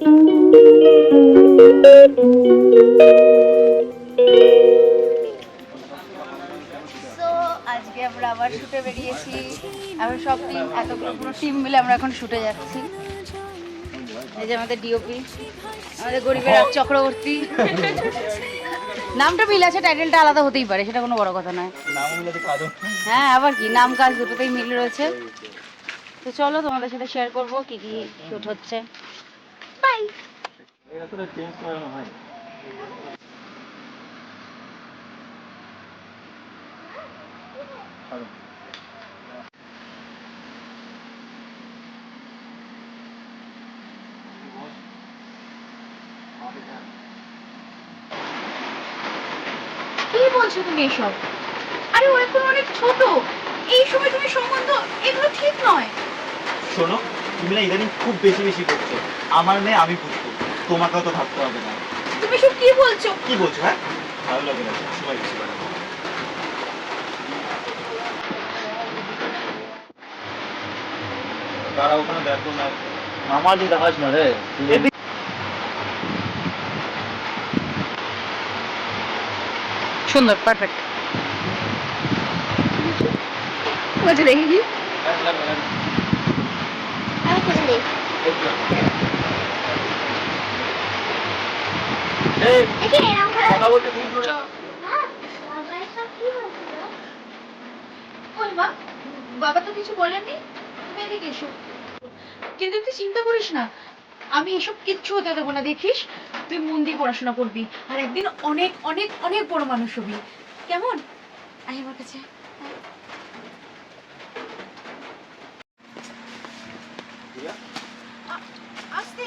আজকে আমরা আবার শুটে বেরিয়েছি। আমরা সব টিম, এতগুলো পুরো টিম মিলে আমরা এখন শুটে যাচ্ছি। এই যে আমাদের ডিওপি, আমাদের গরিবের রাজ চক্রবর্তী। নামটা মিল আছে, টাইটেলটা আলাদা হতেই পারে, সেটা কোনো বড় কথা নয়। হ্যাঁ, আবার কি, নাম কাজ দুটোতেই মিল রয়েছে। তো চলো তোমাদের সাথে শেয়ার করবো কি কি শুট হচ্ছে। বাই। কি বলছো তুমি এসব? আরে ও এখন অনেক ছোট, এই সময় তুমি সম্বন্ধ, এগুলো ঠিক নয়। শোনো, তুমি না ইদানিং খুব বেশি বেশি করছো। আমার মেয়ে আমি বুঝবো, তোমাকেও তো ভাবতে হবে না। তুমি সব কি বলছো? কি বলছো? হ্যাঁ, ভালো লাগে না সবাই বেশি করে। তারা ওখানে দেখো না, আমার যে দেখাস না রে। সুন্দর, পারফেক্ট। বলছে দেখি কি বাবা তো কিছু বলেনি, তুমি এদিকে এসো। কিন্তু তুই চিন্তা করিস না, আমি এসব কিচ্ছু হতে দেবো না। দেখিস, তুই মন দিয়ে পড়াশোনা করবি, আর একদিন অনেক অনেক অনেক বড় মানুষ হবি। কেমন? আয় আমার কাছে। আসতে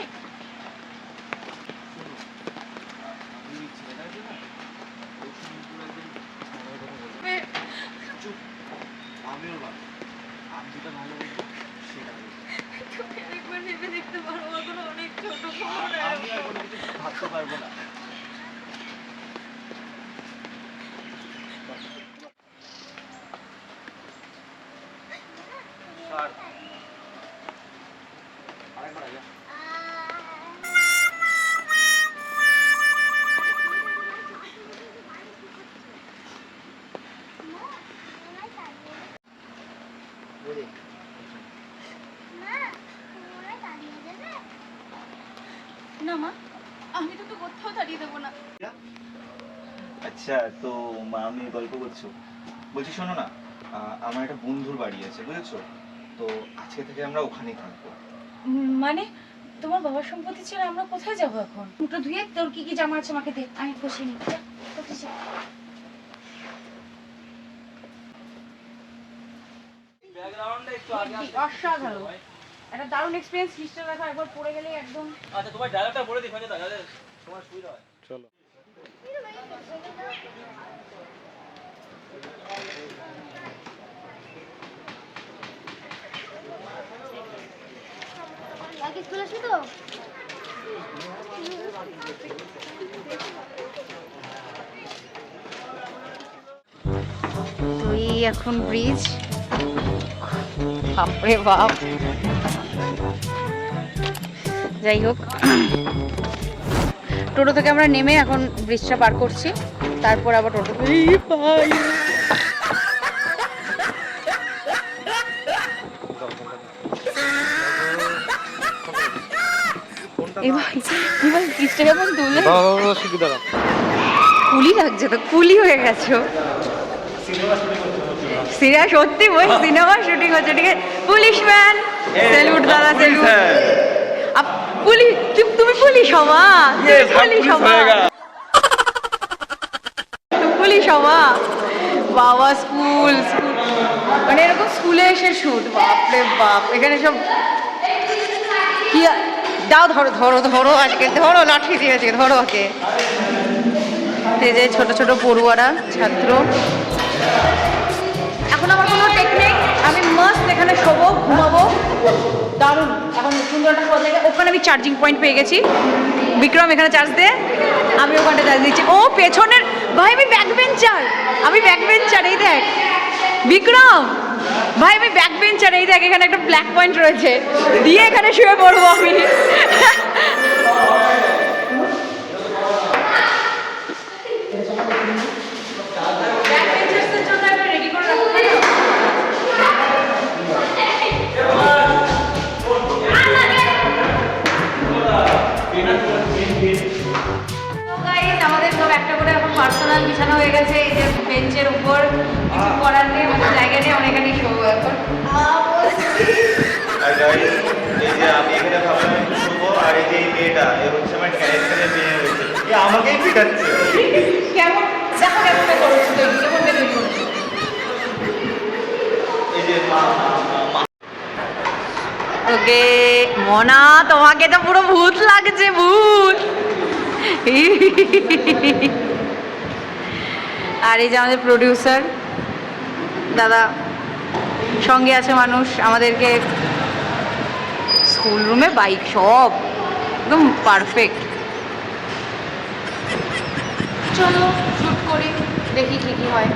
আমিও ভালো, আমি যেটা ভালো বলবো সেটা তুমি একবার ভেবে দেখতে পারো, এখন অনেক ছোট। আমি আর কোনো কিছু ভাবতে পারবো না। আরেকবার আগে না মা, আমি তোকে কোথাও তাড়িয়ে দেবো না। আচ্ছা, তো মা আমি গল্প করছো, বলছি শোনো না, আমার একটা বন্ধুর বাড়ি আছে বুঝেছো, তো আজকে থেকে আমরা ওখানেই থাকবো। মানে তোমার বাবার সম্পত্তি ছেড়ে আমরা কোথায় যাবো এখন? মুখটা ধুয়ে তোর কি কি জামা আছে আমাকে দে, আমি বসে নি। অসাধারণ, একটা দারুণ এক্সপিরিয়েন্স। হিস্ট্রি দেখা একবার পড়ে গেলে একদম। আচ্ছা, তোমার ডায়লগটা বলে দিই, তাহলে তোমার সুবিধা হয়। চলো। চলে আসবে তো। তুই এখন ব্রিজ, বাপরে বাপ। যাই হোক, টোটো থেকে আমরা নেমে এখন ব্রিজটা পার করছি, তারপর আবার টোটো। এবার ব্রিজটা কেমন তুলে কুলি লাগছে, তো কুলি হয়ে গেছো। সিরিয়া সত্যি ওই সিনেমা শুটিং হচ্ছে, ঠিক আছে? পুলিশম্যান, স্যালুট দাদা, স্যালুট। পুলিশ, তুমি পুলিশ হওয়া, পুলিশ হওয়া, পুলিশ হওয়া। বাবা, স্কুল, মানে এরকম স্কুলে এসে শুট, বাপরে বাপ। এখানে সব কি, দাও ধরো ধরো ধরো, আজকে ধরো, লাঠি দিয়েছে, ধরো ওকে। যে ছোট ছোট পড়ুয়ারা, ছাত্র। এখন আমার কোনো টেকনিক, আমি মাস্ট এখানে শোবো, ঘুমাবো, দারুণ। এখন সুন্দর একটা শোয়া জায়গা, ওখানে আমি চার্জিং পয়েন্ট পেয়ে গেছি। বিক্রম এখানে চার্জ দে, আমি ওখানটা চার্জ দিচ্ছি। ও পেছনের ভাই, আমি ব্যাক বেঞ্চার, আমি ব্যাক বেঞ্চার, এই দেখ বিক্রম ভাই, আমি ব্যাক বেঞ্চার, এই দেখ এখানে একটা ব্ল্যাক পয়েন্ট রয়েছে, দিয়ে এখানে শুয়ে পড়বো আমি। বিছানা হয়ে গেছে এই যে বেঞ্চের উপর, কিছু করার নেই, কোনো জায়গা নেই, আমরা এখানেই শোবো এখন। আর guys, এই যে আমি এখানে ভাবলাম একটু শোবো, আর এই যে এই মেয়েটা এ হচ্ছে আমার ক্যারেক্টারের মেয়ে হয়েছে, এ আমাকেই পিটাচ্ছে। কেমন দেখো কেমন করছো তৈরি, কেমন তৈরি করছো। এই যে মা ওকে মনা, তোমাকে তো পুরো ভূত লাগছে, ভূত। আর এই যে আমাদের প্রডিউসার দাদা, সঙ্গে আছে মানুষ, আমাদেরকে স্কুল রুমে বাইক সব একদম পারফেক্ট। চলো শুট করি, দেখি কি কি হয়।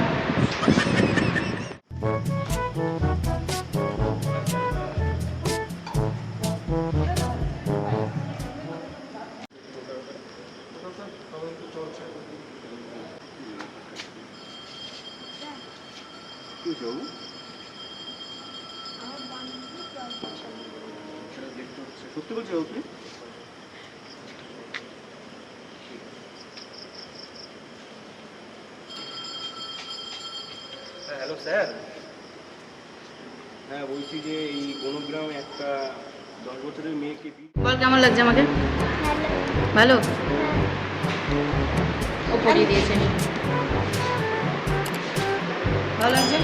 সত্যি বলছো আপনি? হ্যালো স্যার, হ্যাঁ বলছি যে এই গণগ্রামে একটা 10 বছরের মেয়েকে বল কেমন লাগছে আমাকে? ভালো, ও পড়িয়ে দিয়েছে, ভালো লাগছে।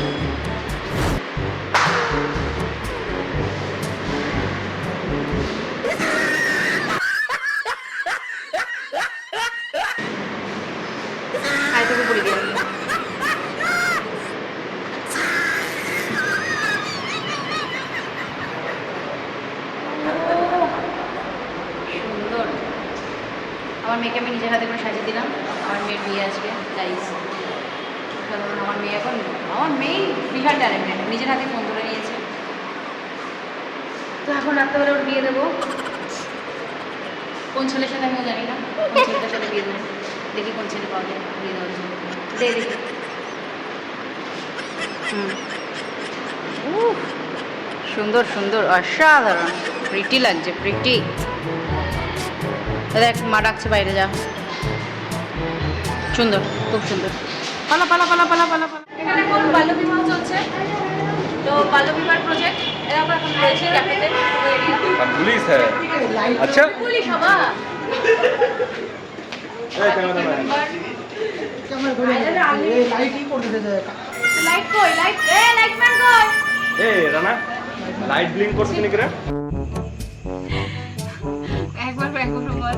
আয় তোকে পড়িয়ে দিয়ে আসবো। সুন্দর। আমার মেয়েকে আমি নিজের হাতে করে সাজিয়ে দিলাম। আমার মেয়ের বিয়ে আজকে, গাইস। কারণ আমার মেয়ে এখন, আমার মেয়ে বিশাল ট্যালেন্টেড, নিজের হাতে ফোন ধরে নিয়েছে। তো এখন রাত্রেবেলা ওর বিয়ে দেবো। কোন ছেলের সাথে আমিও জানি না, কোন ছেলেটার সাথে বিয়ে দেবো, দেখি কোন ছেলে পাওয়া যায় বিয়ে দেওয়ার জন্য। দেখি সুন্দর সুন্দর, অসাধারণ, প্রিটি লাগছে, প্রিটি। দেখ মা ডাকছে, বাইরে যা। সুন্দর, খুব সুন্দর। পালা পালা পালা পালা পালা পালা। এখানে এখন বাল্যবিবাহ চলছে, তো বাল্যবিবাহ প্রজেক্ট এরকম এখন রয়েছে ক্যাফেতে। পুলিশ হ্যাঁ, আচ্ছা পুলিশ হবা। লাইট কই, লাইট, লাইট ম্যান কই? এ রানা, লাইট ব্লিঙ্ক করছে নাকি রে? একবার বল।